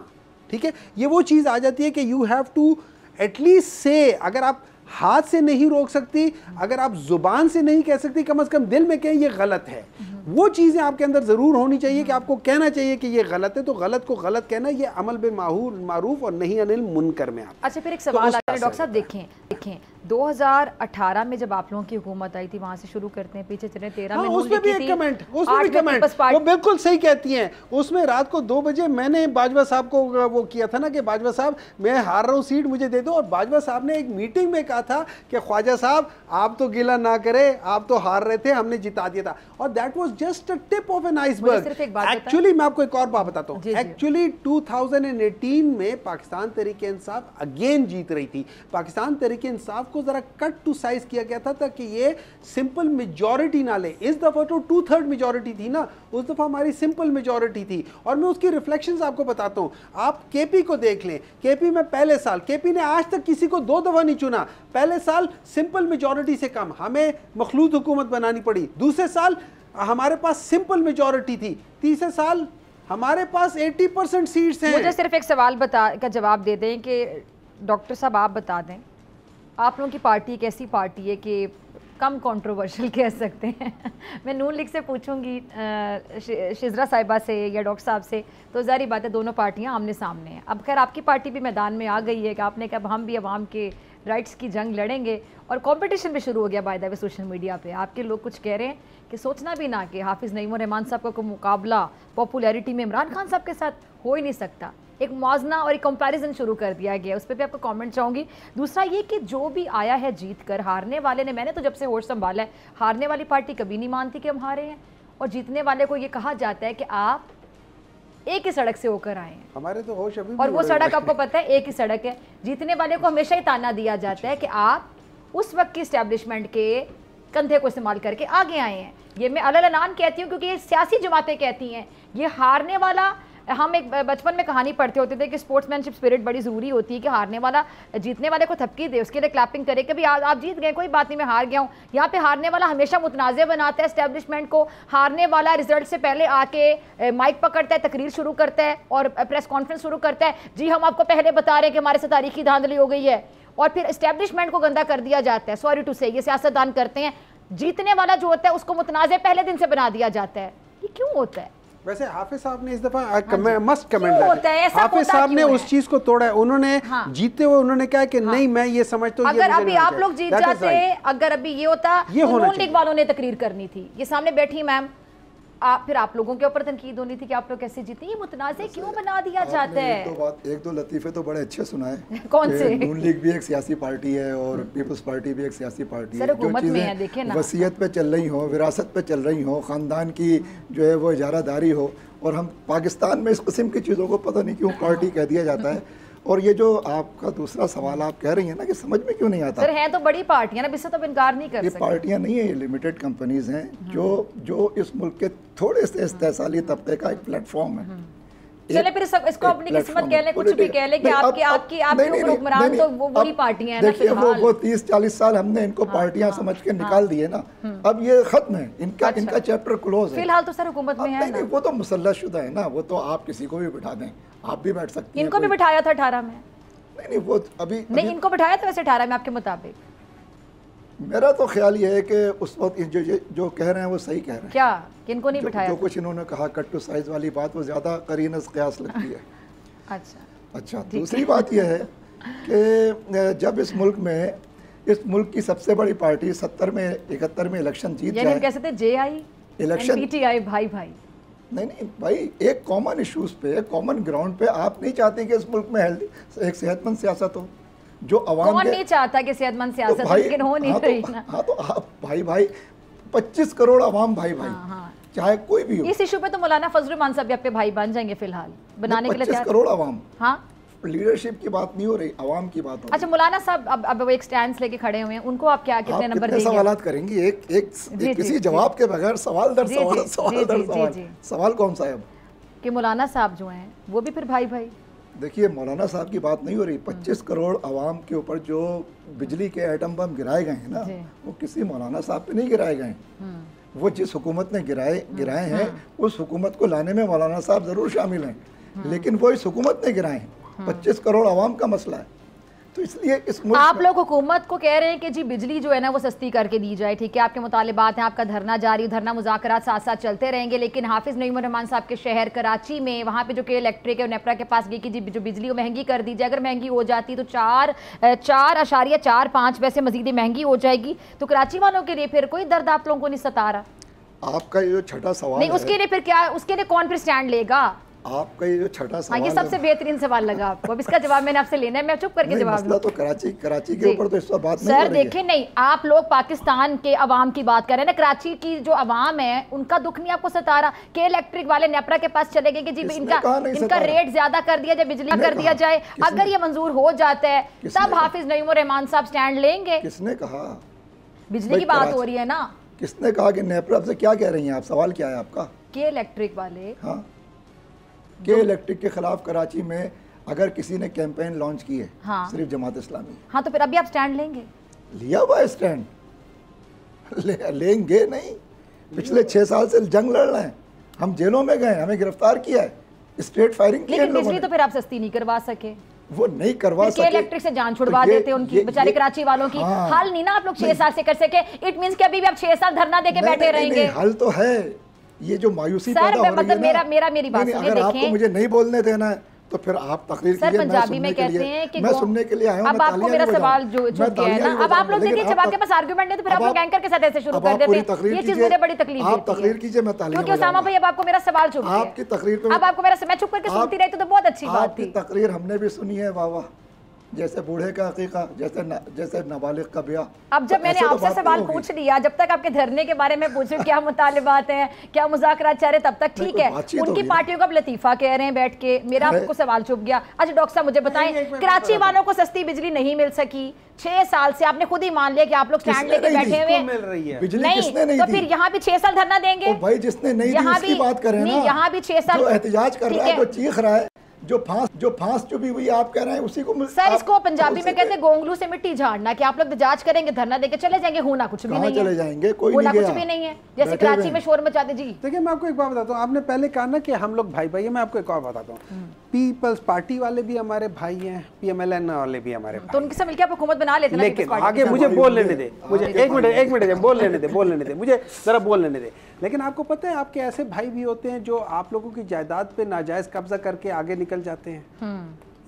ठीक है। ये वो चीज़ आ जाती है कि यू हैव टू एटलीस्ट से, अगर आप हाथ से नहीं रोक सकती, अगर आप जुबान से नहीं कह सकती, कम से कम दिल में कहें ये गलत है। वो चीज़ें आपके अंदर ज़रूर होनी चाहिए कि आपको कहना चाहिए कि ये गलत है, तो गलत को गलत कहना, ये अमल बिल मारूफ और नहीं अनिल मुनकर में आता। अच्छा, फिर एक सवाल आता है डॉक्टर साहब, देखें 2018 में जब आप लोगों की हुकूमत आई थी, वहां से शुरू करते हैं, पीछे चले 13 में उसमें भी एक कमेंट, वो बिल्कुल सही कहती हैं। उसमें रात को 2 बजे मैंने बाजवा साहब को वो किया था ना कि बाजवा साहब मैं हार रहा हूँ, सीट मुझे दे दो, और बाजवा साहब ने एक मीटिंग में कहा था कि ख्वाजा साहब आप तो गिला ना करें, आप तो हार रहे थे, हमने जिता दिया था। और that was just a tip of an iceberg. Actually मैं आपको एक और बात बताता हूँ, एक्चुअली 2018 में पाकिस्तान तहरीक इंसाफ अगेन जीत रही थी। पाकिस्तान तहरीक इंसाफ को जरा कट टू साइज किया गया था ताकि ये सिंपल मेजॉरिटी ना ले। इस दफा तो 2/3 मेजॉरिटी थी ना, उस दफा हमारी सिंपल मेजॉरिटी थी। और मैं उसकी रिफ्लेक्शंस आपको बताता हूं, आप केपी को देख लें, केपी में पहले साल केपी ने आज तक किसी को 2 दफा नहीं चुना, पहले साल सिंपल मेजॉरिटी से कम हमें मखलूत हुकूमत बनानी पड़ी, दूसरे साल हमारे पास सिंपल मेजॉरिटी थी, तीसरे साल हमारे पास 80% सीट्स हैं। मुझे सिर्फ एक सवाल का जवाब दे दें कि डॉक्टर साहब आप बता दें, आप लोगों की पार्टी एक ऐसी पार्टी है कि कम कंट्रोवर्शियल कह सकते हैं मैं नून लीग से पूछूंगी, शिजरा साहिबा से या डॉक्टर साहब से, तो ज़ाहिर बात है दोनों पार्टियां आमने सामने हैं। अब खैर आपकी पार्टी भी मैदान में आ गई है कि आपने कहा हम भी अवाम के राइट्स की जंग लड़ेंगे, और कंपटीशन भी शुरू हो गया by the way social media पे। आपके लोग कुछ कह रहे हैं कि सोचना भी ना कि हाफिज़ नईम उर रहमान साहब का कोई मुकाबला पॉपुलैरिटी में इमरान खान साहब के साथ हो ही नहीं सकता। एक मौजना और एक कंपैरिजन शुरू कर दिया गया, उस पर भी आपको कमेंट चाहूँगी। दूसरा ये कि जो भी आया है जीत कर, हारने वाले ने, मैंने तो जब से होश संभाला है, हारने वाली पार्टी कभी नहीं मानती कि हम हारे हैं, और जीतने वाले को ये कहा जाता है कि आप एक ही सड़क से होकर आए हैं। हमारे तो होश अभी भी, और वो सड़क आपको पता है एक ही सड़क है। जीतने वाले को हमेशा ही ताना दिया जाता है कि आप उस वक्त की इस्टेब्लिशमेंट के कंधे को इस्तेमाल करके आगे आए हैं। ये मैं अलग कहती हूँ क्योंकि ये सियासी जमातें कहती हैं। ये हारने वाला, हम एक बचपन में कहानी पढ़ते होते थे कि स्पोर्ट्समैनशिप स्पिरिट बड़ी ज़रूरी होती है कि हारने वाला जीतने वाले को थपकी दे, उसके लिए क्लैपिंग करे कि भाई आप जीत गए, कोई बात नहीं, मैं हार गया हूँ। यहाँ पे हारने वाला हमेशा मुतनाज़े बनाता है एस्टेब्लिशमेंट को। हारने वाला रिजल्ट से पहले आके माइक पकड़ता है, तकरीर शुरू करता है और प्रेस कॉन्फ्रेंस शुरू करता है, जी हम आपको पहले बता रहे हैं कि हमारे से तारीखी धांधली हो गई है, और फिर एस्टेब्लिशमेंट को गंदा कर दिया जाता है। सॉरी टू से, ये सियासतदान करते हैं। जीतने वाला जो होता है उसको मुतनाज़े पहले दिन से बना दिया जाता है। ये क्यों होता है? वैसे हाफिज साहब ने इस दफा मस्ट कमेंट होता है, हाफिज साहब ने उस चीज को तोड़ा है। उन्होंने जीते हुए उन्होंने कहा कि नहीं मैं ये समझता हूं, अगर अभी आप लोग जीत जाते, अगर अभी ये होता, नून लीग वालों ने तकरीर करनी थी, ये सामने बैठी मैम, फिर आप लोगों के ऊपर तनकीद होनी थी कि आप लोग कैसे जीते। ये मुतनाज़े क्यों बना दिया जाता है? एक दो लतीफ़े तो बड़े अच्छे सुनाए कौन से? नून लीग भी एक सियासी पार्टी है और पीपल्स पार्टी भी एक सियासी पार्टी है। जो चीज़ें वसीयत पे चल रही हो, विरासत पे चल रही हो, ख़ानदान की जो है वो इजारादारी हो, और हम पाकिस्तान में इस किस्म की चीज़ों को पता नहीं क्यों पार्टी कह दिया जाता है। और ये जो आपका दूसरा सवाल आप कह रही हैं ना कि समझ में क्यों नहीं आता, सर हैं तो बड़ी पार्टियां ना, इससे तो इनकार नहीं कर ये सकते। पार्टियां नहीं है, ये लिमिटेड कंपनीज हैं जो इस मुल्क के थोड़े से इस्तेसाली तबके का एक प्लेटफॉर्म है। चले फिर सब इसको अपनी किस्मत कह लें, कुछ भी कह लें कि आपके ऊपर हुक्मरान तो वो वही पार्टियां हैं ना। देखिए वो 30-40 साल हमने इनको पार्टियां समझ के निकाल दिए ना, अब ये खत्म है, इनका चैप्टर क्लोज है। फिलहाल तो सर हुकूमत में है ना। वो तो मुसल्लतशुदा है ना, वो तो आप किसी को भी बिठा दें, आप भी बैठ सकती हैं। इनको भी बिठाया था 18 में। नहीं वो अभी नहीं, इनको बिठाया था वैसे 18 में आपके मुताबिक। मेरा तो ख्याल ये है कि उस वक्त जो कह रहे हैं वो सही कह रहे हैं। क्या किनको नहीं बिठाया? जो कुछ इन्होंने कहा कट टू साइज वाली बात, वो ज़्यादा करीनस क़यास लगती है। अच्छा, दूसरी बात यह है कि जब इस मुल्क की सबसे बड़ी पार्टी 71 में इलेक्शन जीत जाए, कैसे थे JI इलेक्शन PTI भाई नहीं भाई, एक कॉमन इश्यूज पे, एक कॉमन ग्राउंड पे आप नहीं चाहते कि इस मुल्क में एक सेहतमंद सियासत हो जो अवाम कौन नहीं चाहता कि सेहतमंद सियासत हो, लेकिन हो नहीं रही ना। हाँ तो आप भाई 25 करोड़ अवाम भाई चाहे कोई भी हो। इस इशू पे तो मौलाना फजल रहमान साहब आपके भाई बन जाएंगे फिलहाल बनाने के लिए 25 करोड़ अवाम। हाँ, लीडरशिप की बात नहीं हो रही, अवाम की बात हो रही। अच्छा मौलाना साहब अब वो एक स्टैंड लेके खड़े हुए हैं, उनको आप क्या कितने नंबर देंगे? सवालात करेंगे एक किसी जवाब के बगैर, सवाल दर सवाल। सवाल कौन सा है अब? कि मौलाना साहब जो हैं वो भी फिर भाई देखिए, मौलाना साहब की बात नहीं हो रही। 25 करोड़ अवाम के ऊपर जो बिजली के एटम बम गिराए गए हैं ना, वो किसी मौलाना साहब पे नहीं गिराए गए। वो जिस हुकूमत ने गिराए हैं, उस हुकूमत को लाने में मौलाना साहब ज़रूर शामिल हैं, लेकिन वो इस हुकूमत ने गिराए हैं। 25 करोड़ अवाम का मसला है। तो इसलिए इस मुल्क आप लोग हुकूमत को कह रहे हैं कि जी बिजली जो है ना वो सस्ती करके दी जाए, ठीक है, आपके मुतालिबात हैं, आपका धरना जारी, धरना मुज़ाकरात साथ साथ चलते रहेंगे, लेकिन हाफिज़ नईमुर रहमान साहब के शहर कराची में वहाँ पे जो कि इलेक्ट्रिक है नेपरा के पास गई कि जी जो बिजली वो महंगी कर दी जाए। अगर महंगी हो जाती तो 4.45 पैसे मजीद महंगी हो जाएगी, तो कराची वालों के लिए फिर कोई दर्द आप लोगों को नहीं सता रहा। आपका ये जो छठा सवाल नहीं, उसके लिए फिर क्या, उसके लिए कौन फिर स्टैंड लेगा? आपका ये जो छठा सवाल, ये सबसे बेहतरीन सवाल लगा आपको, अब इसका जवाब मैंने आपसे लेना है, मैं चुप करके जवाब मसला तो कराची के ऊपर तो इस वक्त बात नहीं सर देखिए, नहीं आप लोग पाकिस्तान के अवाम की बात कर रहे हैं ना, कराची की जो अवाम है उनका दुख नहीं आपको सता रहा कि इलेक्ट्रिक वाले नेपरा के पास चले गए कि जी इनका रेट ज्यादा कर दिया जाए, बिजली कर दिया जाए। अगर ये मंजूर हो जाता है तब हाफिज नईमुर रहमान साहब स्टैंड लेंगे। किसने कहा? बिजली की बात हो रही है ना। किसने कहा कि नेपरा से क्या कह रही हैं आप? सवाल क्या है आपका? के इलेक्ट्रिक वाले, हाँ, के इलेक्ट्रिक के खिलाफ कराची में अगर किसी ने कैंपेन लॉन्च की है, हाँ, सिर्फ जमात इस्लामी, हाँ, तो फिर अभी आप स्टैंड लेंगे? लिया हुआ है स्टैंड, लेंगे नहीं। पिछले 6 साल से जंग लड़ रहे हैं, हम जेलों में गए, हमें गिरफ्तार किया है, स्ट्रेट फायरिंग की। लेकिन बिजली तो फिर आप सस्ती नहीं करवा सके। वो नहीं करवा सके, इलेक्ट्रिक से जान छुड़वा देते उनकी, बेचारे कराची वालों की। हाँ, हल नहीं ना आप लोग 6 साल से कर सके। इट मींस कि अभी भी आप 6 साल धरना देके बैठे रहेंगे। हल तो है, ये जो मायूसी पैदा हो रही है ना, मेरी बात सुनिए, अगर आपको मुझे नहीं बोलने देना है तो फिर आप तकरीर कीजिए। पंजाबी में कहते हैं कि मैं सुनने के लिए आया हूं। अब आपको मेरा सवाल जो किया है ना, अब आप लोग देखिए जब आपके पास आर्गुमेंट है तो फिर आप लोग एंकर के साथ ऐसे शुरू कर देते हैं। ये चीज मुझे बड़ी तकलीफ देती है। आप तकरीर कीजिए, मैं तालियां क्योंकि उसामा भाई अब आपको मेरा सवाल चुप गया। आपकी तकरीर पे अब आपको मेरा, मैं चुप करके सुनती रही तो बहुत अच्छी बात थी। आपकी तकरीर हमने भी सुनी है, वाह वाह, जैसे बूढ़े का अकीका, जैसे नाबालिग का ब्याह। अब जब मैंने आपसे सवाल पूछ लिया, जब तक आपके धरने के बारे में पूछे क्या मुतालिबात हैं, क्या मुज़ाकरात चाह रहे, तब तक ठीक है। उनकी पार्टियों का लतीफ़ा कह रहे हैं बैठ के, मेरा आपको सवाल चुप गया। अच्छा डॉक्टर साहब मुझे बताएं, कराची वालों को सस्ती बिजली नहीं मिल सकी 6 साल से, आपने खुद ही मान लिया कि आप लोग स्टैंड लेके बैठे हुए हैं। नहीं तो फिर यहाँ भी 6 साल धरना देंगे? भाई जिसने नहीं दी उसकी बात करें ना। यहाँ भी 6 साल जो एहतजाज कर रहा है, जो चीख रहा है, जो फांस चुभी हुई आप कह रहे हैं उसी को सर, इसको पंजाबी में कहते हैं गोंगलू से मिट्टी झाड़ना, कि आप लोग एहतजाज करेंगे, धरना देके चले जाएंगे, होना कुछ भी नहीं है। चले जाएंगे, कोई होना कुछ भी नहीं है, जैसे कराची में शोर मचाते। जी देखिए, मैं आपको एक बात बताता हूँ, आपने पहले कहा ना कि हम लोग भाई भाई हैं, मैं आपको एक और बताता हूँ, पीपल्स पार्टी वाले भी हमारे भाई हैं, PMLN वाले भी हमारे भाई, तो उनके साथ मिलकर आप हुकूमत बना लेते हैं। लेकिन आगे मुझे बोल लेने दे, मुझे एक मिनट बोल लेने दे, मुझे जरा बोल लेने दे। लेकिन आपको पता है आपके ऐसे भाई भी होते हैं जो आप लोगों की जायदाद पे नाजायज कब्जा करके आगे निकल जाते हैं।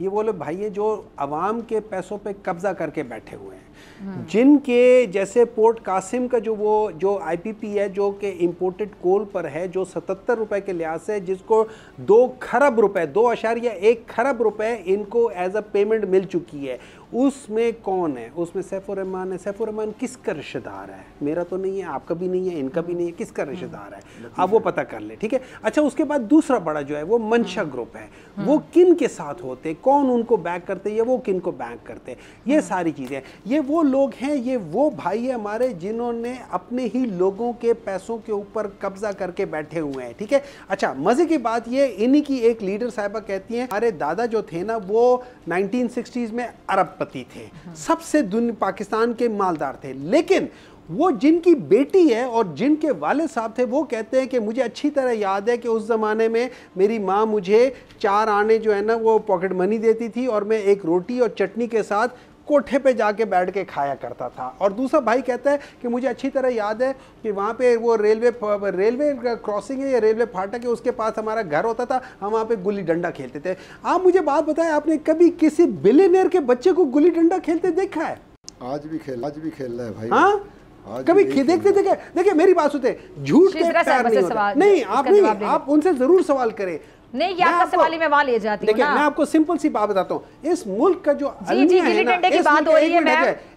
ये वो लोग भाई हैं जो अवाम के पैसों पे कब्जा करके बैठे हुए हैं, जिनके जैसे पोर्ट कासिम का जो IPP है, जो कि इम्पोर्टेड कोल पर है, जो 77 रुपए के लिहाज से, जिसको 2 खरब रुपए 2.1 खरब रुपए इनको एज अ पेमेंट मिल चुकी है, उसमें कौन है? उसमें सैफुर रहमान है। सैफुर रहमान किसका रिश्तेदार है? मेरा तो नहीं है, आपका भी नहीं है, इनका भी नहीं है, किसका रिश्तेदार है आप वो पता कर ले, ठीक है। अच्छा, उसके बाद दूसरा बड़ा जो है वो मंशा ग्रुप है। वो किन के साथ होते, कौन उनको बैक करते हैं या वो किन को बैक करते हैं, ये सारी चीज़ें। ये वो लोग हैं, ये वो भाई है हमारे जिन्होंने अपने ही लोगों के पैसों के ऊपर कब्जा करके बैठे हुए हैं, ठीक है। अच्छा, मज़े की बात ये, इन्हीं की एक लीडर साहिबा कहती हैं हमारे दादा जो थे ना वो 1960s में अरबपति थे, सबसे पाकिस्तान के मालदार थे, लेकिन वो जिनकी बेटी है और जिनके वाले साहब थे वो कहते हैं कि मुझे अच्छी तरह याद है कि उस ज़माने में मेरी माँ मुझे 4 आने जो है ना वो पॉकेट मनी देती थी और मैं एक रोटी और चटनी के साथ कोठे पे जाके बैठ के खाया करता था। और दूसरा भाई कहता है कि मुझे अच्छी तरह याद है कि वहाँ पे वो रेलवे क्रॉसिंग है या रेलवे फाटक है, उसके पास हमारा घर होता था, हम वहाँ पे गुल्ली डंडा खेलते थे। आप मुझे बात बताएं, आपने कभी किसी बिलियनेयर के बच्चे को गुल्ली डंडा खेलते देखा है? आज भी खेल रहा है भाई। हाँ, कभी देखते थे? देखिए मेरी बात सुनते, झूठ के पैर नहीं होते। नहीं, आप उनसे जरूर सवाल करें। नहीं, ये आपका सवाल ही मैं वहां ले जाती हूं। देखिए मैं आपको सिंपल सी बात बताता हूं, इस मुल्क का जो अलमिया है ना,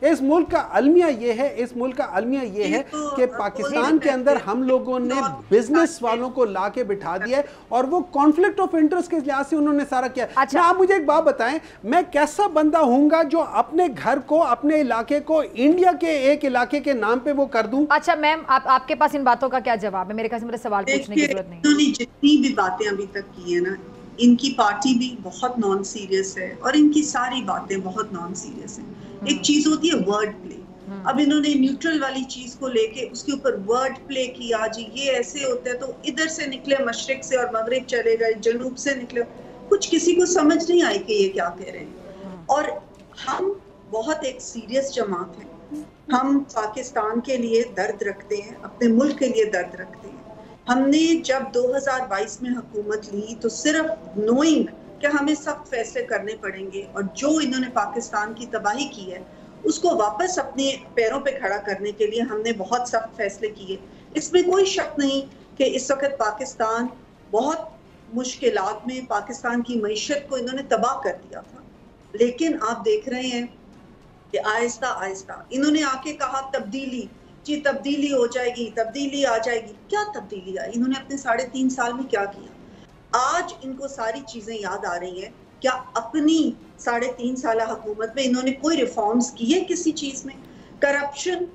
इस मुल्क का अलमिया ये है, इस मुल्क का अलमिया ये है कि पाकिस्तान के अंदर हम लोगों ने बिजनेस वालों को लाके बिठा दिया है और वो कॉन्फ्लिक्ट ऑफ इंटरेस्ट के लिहाज से उन्होंने सारा किया। अच्छा, आप मुझे एक बात बताएं, मैं कैसा बंदा हूंगा जो अपने घर को, अपने इलाके को इंडिया के एक इलाके के नाम पे वो कर दूं? अच्छा मैम, आपके पास इन बातों का क्या जवाब है? मेरे ख्याल से मुझे सवाल पूछने की जरूरत नहीं। जितनी भी बातें अभी तक है ना, इनकी पार्टी भी बहुत नॉन सीरियस है और इनकी सारी बातें बहुत नॉन सीरियस हैं। एक चीज होती है वर्ड प्ले, अब इन्होंने न्यूट्रल वाली चीज को लेके उसके ऊपर वर्ड प्ले किया, जी ये ऐसे होता है तो इधर से निकले मशरिक से और मगरिब चले गए, जनूब से निकले, कुछ किसी को समझ नहीं आई कि ये क्या कह रहे हैं। और हम बहुत एक सीरियस जमात है, हम पाकिस्तान के लिए दर्द रखते हैं, अपने मुल्क के लिए दर्द रखते हैं। हमने जब 2022 में हुकूमत ली तो सिर्फ नोइंग कि हमें सख्त फैसले करने पड़ेंगे और जो इन्होंने पाकिस्तान की तबाही की है उसको वापस अपने पैरों पे खड़ा करने के लिए हमने बहुत सख्त फैसले किए। इसमें कोई शक नहीं कि इस वक्त पाकिस्तान बहुत मुश्किलात में, पाकिस्तान की मईशत को इन्होंने तबाह कर दिया था। लेकिन आप देख रहे हैं कि आहिस्ता आहिस्ता इन्होंने आके कहा तब्दीली, जी तब्दीली हो जाएगी, तब्दीली आ जाएगी। क्या तब्दीली आई? इन्होंने अपने 3.5 साल में क्या किया? आज इनको सारी चीजें याद आ रही हैं। क्या अपनी 3.5 साल हुकूमत में इन्होंने कोई रिफॉर्म्स किए किसी चीज में? करप्शन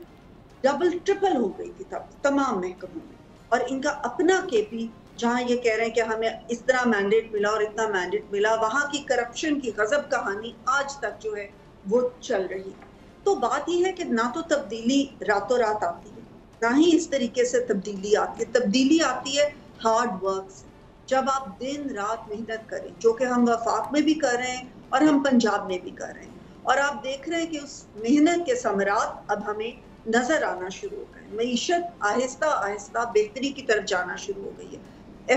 डबल ट्रिपल हो गई थी तब तमाम महकमों में, और इनका अपना केपी जहाँ ये कह रहे हैं कि हमें इस तरह मैंडेट मिला और इतना मैंडेट मिला, वहाँ की करप्शन की गजब कहानी आज तक जो है वो चल रही है। तो बात यह है कि ना तो तब्दीली रातों रात आती है, ना ही इस तरीके से तब्दीली आती है। तब्दीली आती है हार्ड वर्क से, जब आप दिन रात मेहनत करें, जो कि हम वफाक में भी कर रहे हैं और हम पंजाब में भी कर रहे हैं। और आप देख रहे हैं कि उस मेहनत के समरात अब हमें नजर आना शुरू हो गए। मईशत आहिस्ता आहिस्ता बेहतरी की तरफ जाना शुरू हो गई है।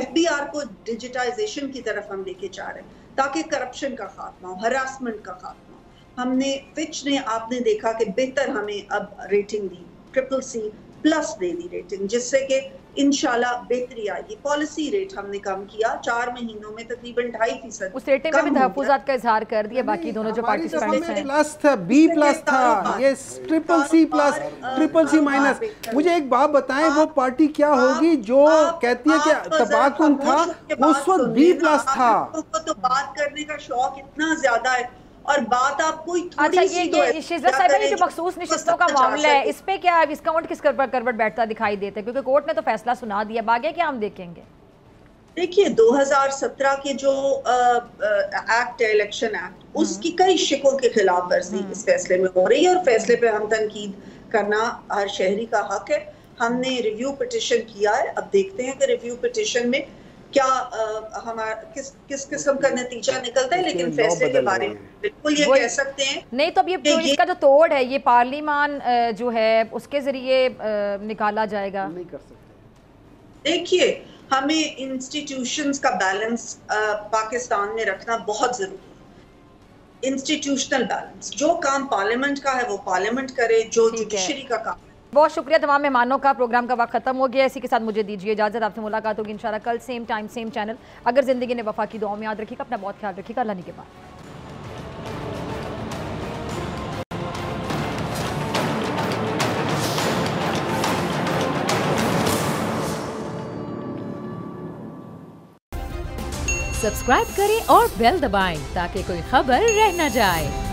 FBR को डिजिटाइजेशन की तरफ हम लेके जा रहे हैं ताकि करप्शन का खात्मा हो, हरासमेंट का खात्मा। हमने फिच ने आपने देखा कि बेहतर हमें अब रेटिंग दी, CCC+ दे दी रेटिंग, जिससे कि इंशाल्लाह बेहतरी आएगी। पॉलिसी रेट हमने कम किया, 4 महीनों में तकरीबन 2.5% उस रेटिंग में भी तहफ्फुज़ात का इजहार कर दिया। बाकी दोनों जो पार्टिसिपेंट्स हैं प्लस था, B+ था, ये CCC+, मुझे एक बात बताएं, वो पार्टी क्या होगी जो कहती है कि तबाकुन था, उस वक्त B+ था। तो बात करने का शौक इतना ज्यादा है और बात आपको अच्छा, ये शिजा साहिबा, ये जो मखसूस निशस्तों का मामला है, इस पे क्या इसका वोट किस करवट बैठता दिखाई देता है? क्योंकि कोर्ट ने तो फैसला सुना दिया, आगे क्या हम देखेंगे? देखिए 2017 के जो एक्ट है, इलेक्शन एक्ट, उसकी कई शिकों के खिलाफ वर्जी इस फैसले में हो रही है और फैसले पे हम तनकीद करना हर शहरी का हक है। हमने रिव्यू पिटिशन किया है, अब देखते हैं कि रिव्यू पिटिशन में क्या हमारा किस किस्म का नतीजा निकलता है। लेकिन फैसले के बारे में बिल्कुल ये कह सकते हैं। नहीं तो अब ये इसका जो तोड़ है ये पार्लिमान जो है उसके जरिए निकाला जाएगा, नहीं कर सकते। देखिए हमें इंस्टीट्यूशंस का बैलेंस पाकिस्तान में रखना बहुत जरूरी है। इंस्टीट्यूशनल बैलेंस, जो काम पार्लियामेंट का है वो पार्लियामेंट करे, जो जुडिशरी का काम। बहुत शुक्रिया तमाम मेहमानों का। प्रोग्राम का वक्त खत्म हो गया, इसी के साथ मुझे दीजिए इजाजत। आपसे मुलाकात होगी इंशाल्लाह कल सेम टाइम सेम चैनल। अगर जिंदगी ने वफा की दुआ में याद रखिएगा, अपना बहुत ख्याल रखिएगा। अल्लाह के बाद। सब्सक्राइब करें और बेल दबाएं ताकि कोई खबर रह न जाए।